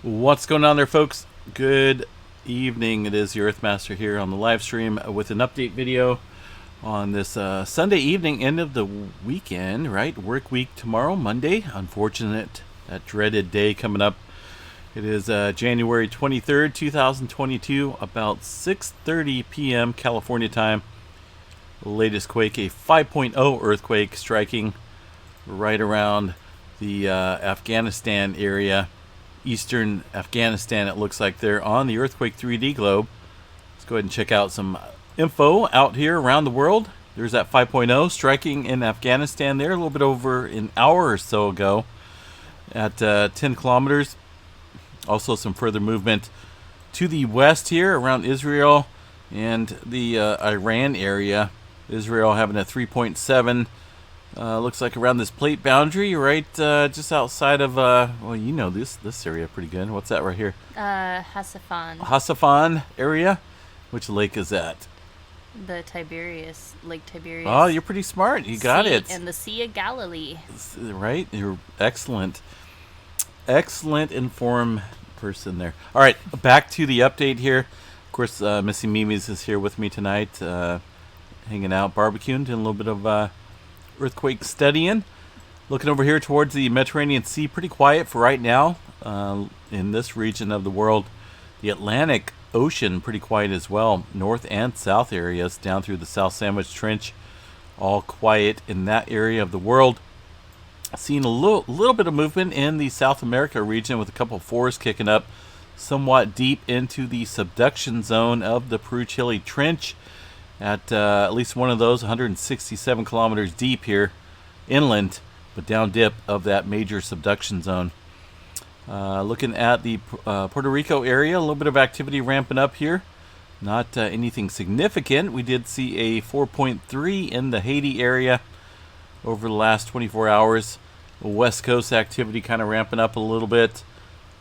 What's going on there, folks? Good evening. It is your Earthmaster here on the live stream with an update video on this Sunday evening, end of the weekend, right? Work week tomorrow, Monday. Unfortunate, that dreaded day coming up. It is January 23rd, 2022, about 6:30 p.m. California time. The latest quake, a 5.0 earthquake striking right around the Afghanistan area. Eastern Afghanistan, it looks like they're on the Earthquake 3D globe. Let's go ahead and check out some info out here around the world. There's that 5.0 striking in Afghanistan there a little bit over an hour or so ago at 10 kilometers. Also some further movement to the west here around Israel and the Iran area. Israel having a 3.7. Looks like around this plate boundary, right just outside of, well, you know this area pretty good. What's that right here? Hasafan. Hasafan area? Which lake is that? The Lake Tiberias. Oh, you're pretty smart. You got it. And the Sea of Galilee. Right? You're excellent. Excellent informed person there. All right, back to the update here. Of course, Missy Mimi's is here with me tonight, hanging out, barbecuing, doing a little bit of earthquake studying. Looking over here towards the Mediterranean Sea, pretty quiet for right now in this region of the world. The Atlantic Ocean, pretty quiet as well. North and south areas down through the South Sandwich Trench, all quiet in that area of the world. Seeing a little bit of movement in the South America region with a couple of fours kicking up somewhat deep into the subduction zone of the Peru-Chile Trench. At least one of those, 167 kilometers deep here, inland, but down dip of that major subduction zone. Looking at the Puerto Rico area, a little bit of activity ramping up here. Not anything significant. We did see a 4.3 in the Haiti area over the last 24 hours. The West Coast activity kind of ramping up a little bit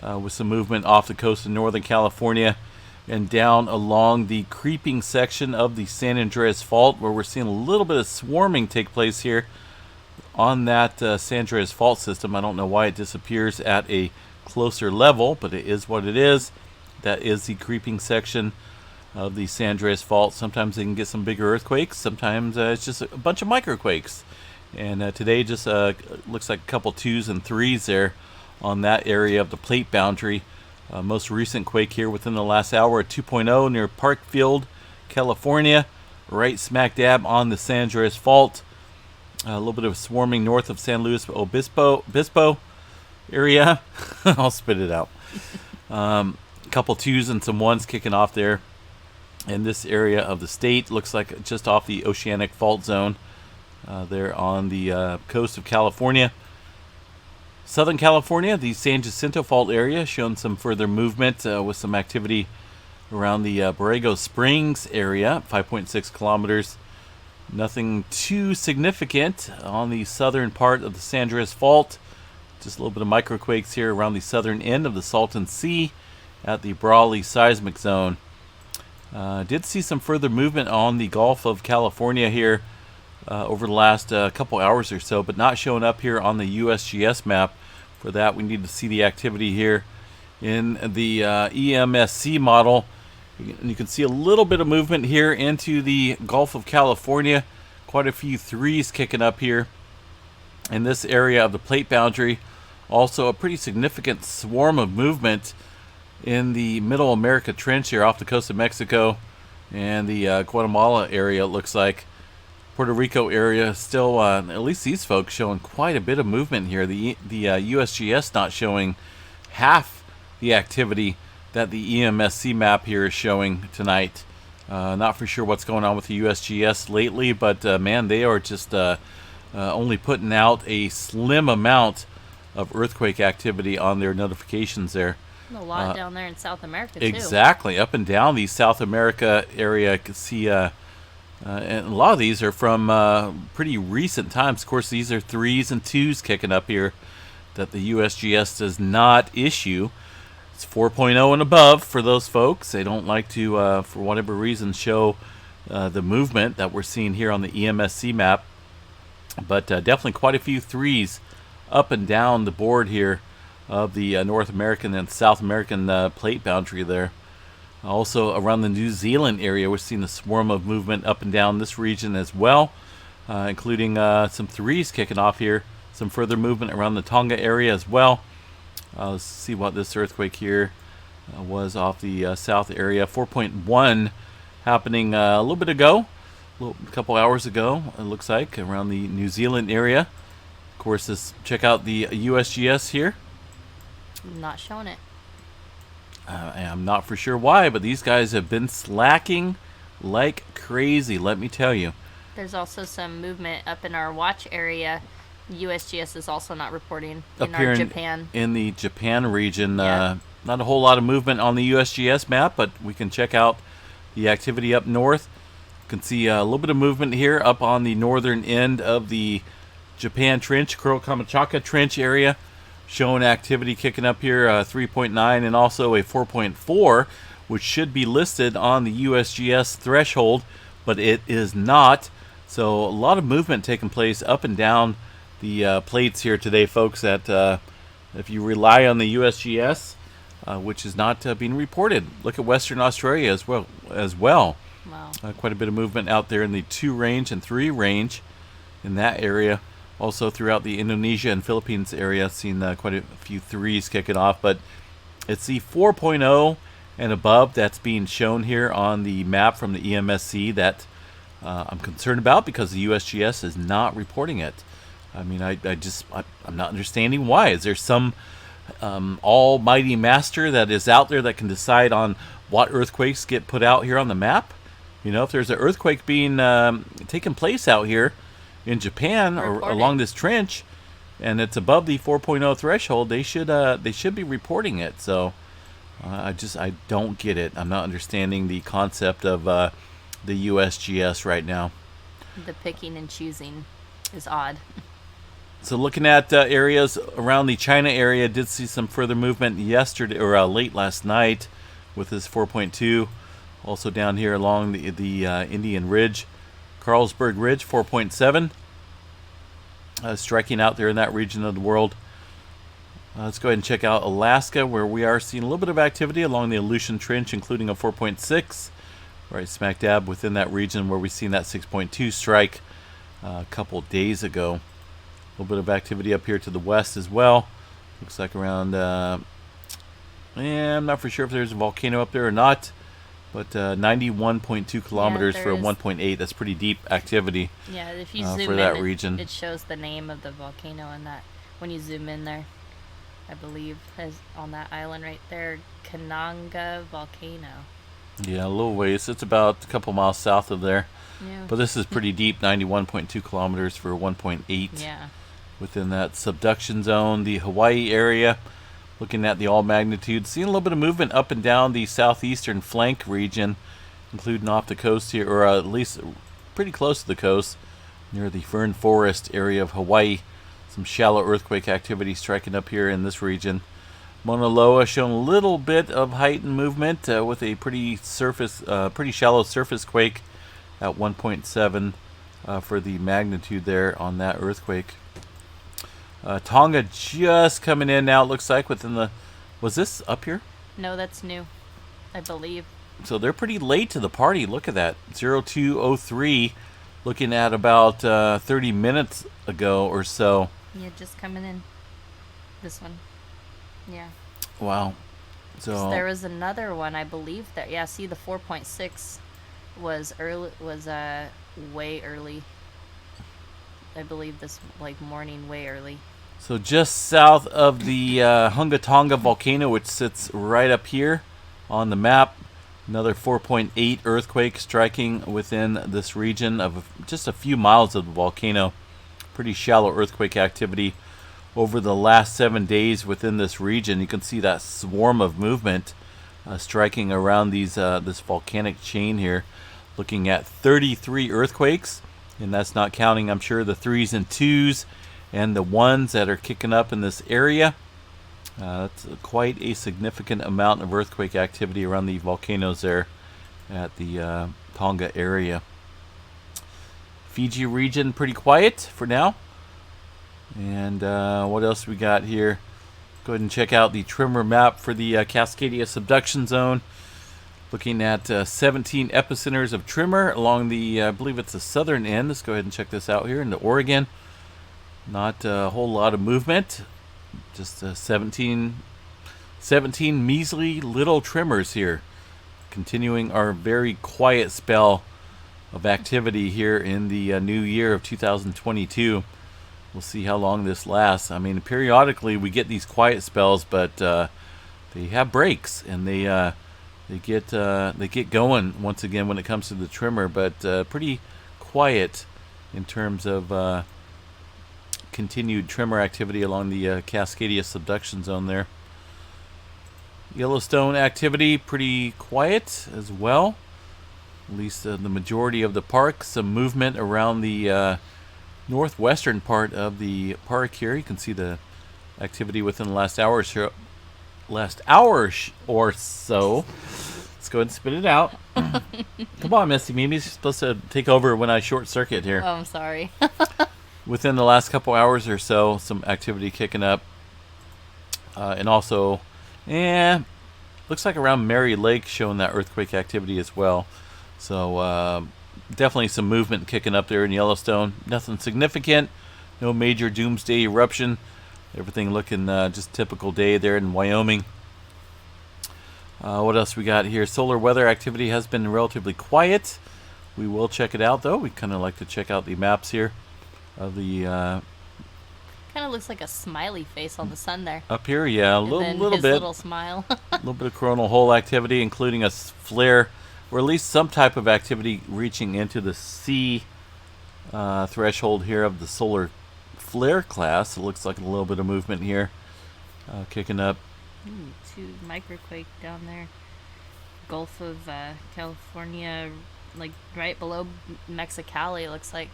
with some movement off the coast of Northern California and down along the creeping section of the San Andreas Fault, where we're seeing a little bit of swarming take place here on that San Andreas Fault system. I don't know why it disappears at a closer level, but it is what it is. That is the creeping section of the San Andreas Fault. Sometimes they can get some bigger earthquakes. Sometimes it's just a bunch of microquakes. And today just looks like a couple 2s and 3s there on that area of the plate boundary. Most recent quake here within the last hour, a 2.0 near Parkfield, California, right smack dab on the San Andreas Fault. A little bit of swarming north of San Luis Obispo area. I'll spit it out. A couple 2s and some 1s kicking off there in this area of the state. Looks like just off the oceanic fault zone there on the coast of California. Southern California, the San Jacinto Fault area, showing some further movement with some activity around the Borrego Springs area, 5.6 kilometers. Nothing too significant on the southern part of the San Andreas Fault. Just a little bit of microquakes here around the southern end of the Salton Sea at the Brawley seismic zone. Did see some further movement on the Gulf of California here over the last couple hours or so, but not showing up here on the USGS map. For that, we need to see the activity here in the EMSC model. You can see a little bit of movement here into the Gulf of California. Quite a few 3s kicking up here in this area of the plate boundary. Also a pretty significant swarm of movement in the Middle America Trench here off the coast of Mexico and the Guatemala area, it looks like. Puerto Rico area still, at least these folks showing quite a bit of movement here. The USGS not showing half the activity that the EMSC map here is showing tonight. Not for sure what's going on with the USGS lately, but man, they are just only putting out a slim amount of earthquake activity on their notifications there. A lot down there in South America, too. Exactly. Up and down the South America area, I can see... and a lot of these are from pretty recent times. Of course, these are 3s and 2s kicking up here that the USGS does not issue. It's 4.0 and above for those folks. They don't like to, for whatever reason, show the movement that we're seeing here on the EMSC map. But definitely quite a few 3s up and down the board here of the North American and South American plate boundary there. Also around the New Zealand area, we're seeing a swarm of movement up and down this region as well, including some threes kicking off here. Some further movement around the Tonga area as well. Let's see what this earthquake here was off the south area. 4.1 happening a little bit ago, a couple hours ago, it looks like, around the New Zealand area. Of course, check out the USGS here. Not showing it. I'm not for sure why, but these guys have been slacking like crazy, let me tell you. There's also some movement up in our watch area. USGS is also not reporting Up in here our Japan. in the Japan region. Yeah. Not a whole lot of movement on the USGS map, but we can check out the activity up north. You can see a little bit of movement here up on the northern end of the Japan Trench, Kurokamachaka Trench area, showing activity kicking up here, 3.9 and also a 4.4, which should be listed on the USGS threshold, but it is not. So a lot of movement taking place up and down the plates here today, folks. That if you rely on the USGS, which is not being reported, look at Western Australia as well. Wow. Quite a bit of movement out there in the 2 range and 3 range in that area. Also throughout the Indonesia and Philippines area, seen quite a few threes kicking off. But it's the 4.0 and above that's being shown here on the map from the EMSC that I'm concerned about, because the USGS is not reporting it. I mean, I'm not understanding why. Is there some almighty master that is out there that can decide on what earthquakes get put out here on the map? You know, if there's an earthquake being taking place out here in Japan or along this trench, and it's above the 4.0 threshold, they should be reporting it. So I don't get it. I'm not understanding the concept of the USGS right now. The picking and choosing is odd. So looking at areas around the China area, did see some further movement yesterday or late last night with this 4.2. Also down here along the Indian Ridge, Carlsberg Ridge, 4.7. Striking out there in that region of the world. Let's go ahead and check out Alaska, where we are seeing a little bit of activity along the Aleutian Trench, including a 4.6. Right smack dab within that region where we've seen that 6.2 strike a couple days ago. A little bit of activity up here to the west as well. Looks like around, I'm not for sure if there's a volcano up there or not, but 91.2 kilometers for a 1.8. That's pretty deep activity. Yeah, if you zoom for in, that region. It shows the name of the volcano in that. When you zoom in there, I believe, as on that island right there, Kananga volcano. Yeah, a little ways. It's about a couple miles south of there. Yeah. But this is pretty deep, 91.2 kilometers for 1.8. Yeah. Within that subduction zone, the Hawaii area, looking at the all magnitude, seeing a little bit of movement up and down the southeastern flank region, including off the coast here, or at least pretty close to the coast, near the fern forest area of Hawaii. Some shallow earthquake activity striking up here in this region. Mauna Loa showing a little bit of heightened movement with a pretty shallow surface quake at 1.7 for the magnitude there on that earthquake. Tonga just coming in now, it looks like, within the... Was this up here? No, that's new, I believe. So they're pretty late to the party. Look at that. 0203, looking at about 30 minutes ago or so. Yeah, just coming in. This one. Yeah. Wow. So there was another one, I believe, that... Yeah, see, the 4.6 was way early. I believe this, morning, way early. So just south of the Hunga Tonga volcano, which sits right up here on the map, another 4.8 earthquake striking within this region of just a few miles of the volcano. Pretty shallow earthquake activity over the last 7 days within this region. You can see that swarm of movement striking around this volcanic chain here. Looking at 33 earthquakes, and that's not counting, I'm sure, the 3s and 2s and the 1s that are kicking up in this area. That's quite a significant amount of earthquake activity around the volcanoes there at the Tonga area. Fiji region pretty quiet for now. And what else we got here? Go ahead and check out the trimmer map for the Cascadia subduction zone. Looking at 17 epicenters of tremor along the, I believe it's the southern end. Let's go ahead and check this out here into Oregon. Not a whole lot of movement. Just 17 measly little tremors here. Continuing our very quiet spell of activity here in the new year of 2022. We'll see how long this lasts. I mean, periodically we get these quiet spells, but they have breaks, and they get going once again when it comes to the tremor, but pretty quiet in terms of continued tremor activity along the Cascadia subduction zone there. Yellowstone activity pretty quiet as well. At least the majority of the park. Some movement around the northwestern part of the park here. You can see the activity within the last hour or so. Let's go ahead and spit it out. Come on, Missy Mimi's supposed to take over when I short circuit here. Oh, I'm sorry. Within the last couple hours or so, some activity kicking up. And also, looks like around Mary Lake showing that earthquake activity as well. So definitely some movement kicking up there in Yellowstone. Nothing significant. No major doomsday eruption. Everything looking just typical day there in Wyoming. What else we got here? Solar weather activity has been relatively quiet. We will check it out, though. We kind of like to check out the maps here of the... Kind of looks like a smiley face on the sun there. Up here, yeah, a little bit. Little smile. A little bit of coronal hole activity, including a flare, or at least some type of activity reaching into the C threshold here of the solar flare class. It looks like a little bit of movement here, kicking up. Ooh, 2 microquake down there. Gulf of California, like right below Mexicali, it looks like.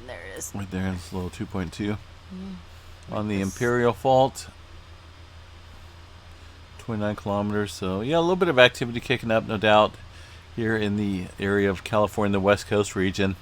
There it is. Right there, it's a little 2.2. On the Imperial Fault. 29 kilometers. So, yeah, a little bit of activity kicking up, no doubt, here in the area of California, the West Coast region.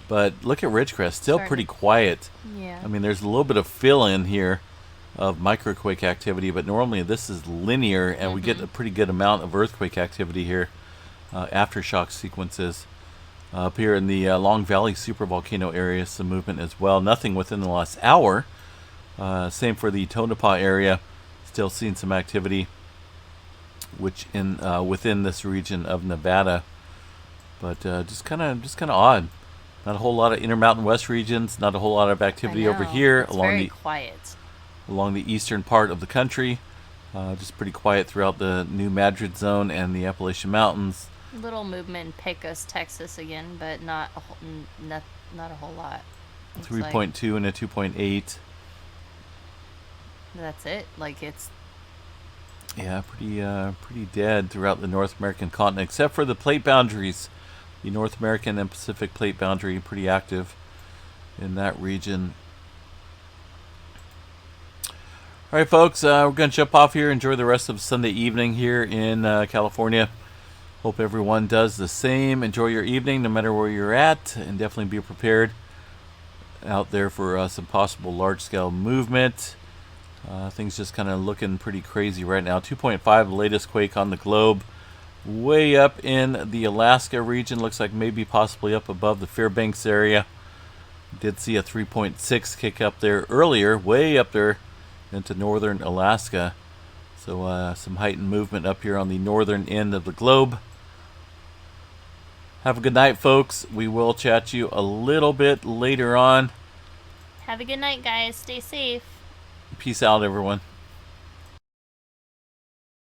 But look at Ridgecrest, still pretty quiet. Yeah. I mean, there's a little bit of fill-in here of microquake activity, but normally this is linear, and we get a pretty good amount of earthquake activity here, aftershock sequences. Up here in the Long Valley supervolcano area, some movement as well. Nothing within the last hour. Same for the Tonopah area. Still seeing some activity, which in within this region of Nevada, but just kind of odd. Not a whole lot of Intermountain West regions. Not a whole lot of activity over here it's very quiet along the eastern part of the country. Just pretty quiet throughout the New Madrid zone and the Appalachian Mountains. Little movement in Pecos, Texas again, but not a whole lot. 3.2 and a 2.8. That's it. Like it's. Yeah, pretty dead throughout the North American continent, except for the plate boundaries. The North American and Pacific plate boundary pretty active in that region. All right, folks, we're going to jump off here. Enjoy the rest of Sunday evening here in California. Hope everyone does the same. Enjoy your evening no matter where you're at, and definitely be prepared out there for some possible large-scale movement. Things just kind of looking pretty crazy right now. 2.5, the latest quake on the globe. Way up in the Alaska region. Looks like maybe possibly up above the Fairbanks area. Did see a 3.6 kick up there earlier, way up there into northern Alaska. So some heightened movement up here on the northern end of the globe. Have a good night, folks. We will chat you a little bit later on. Have a good night, guys. Stay safe. Peace out, everyone.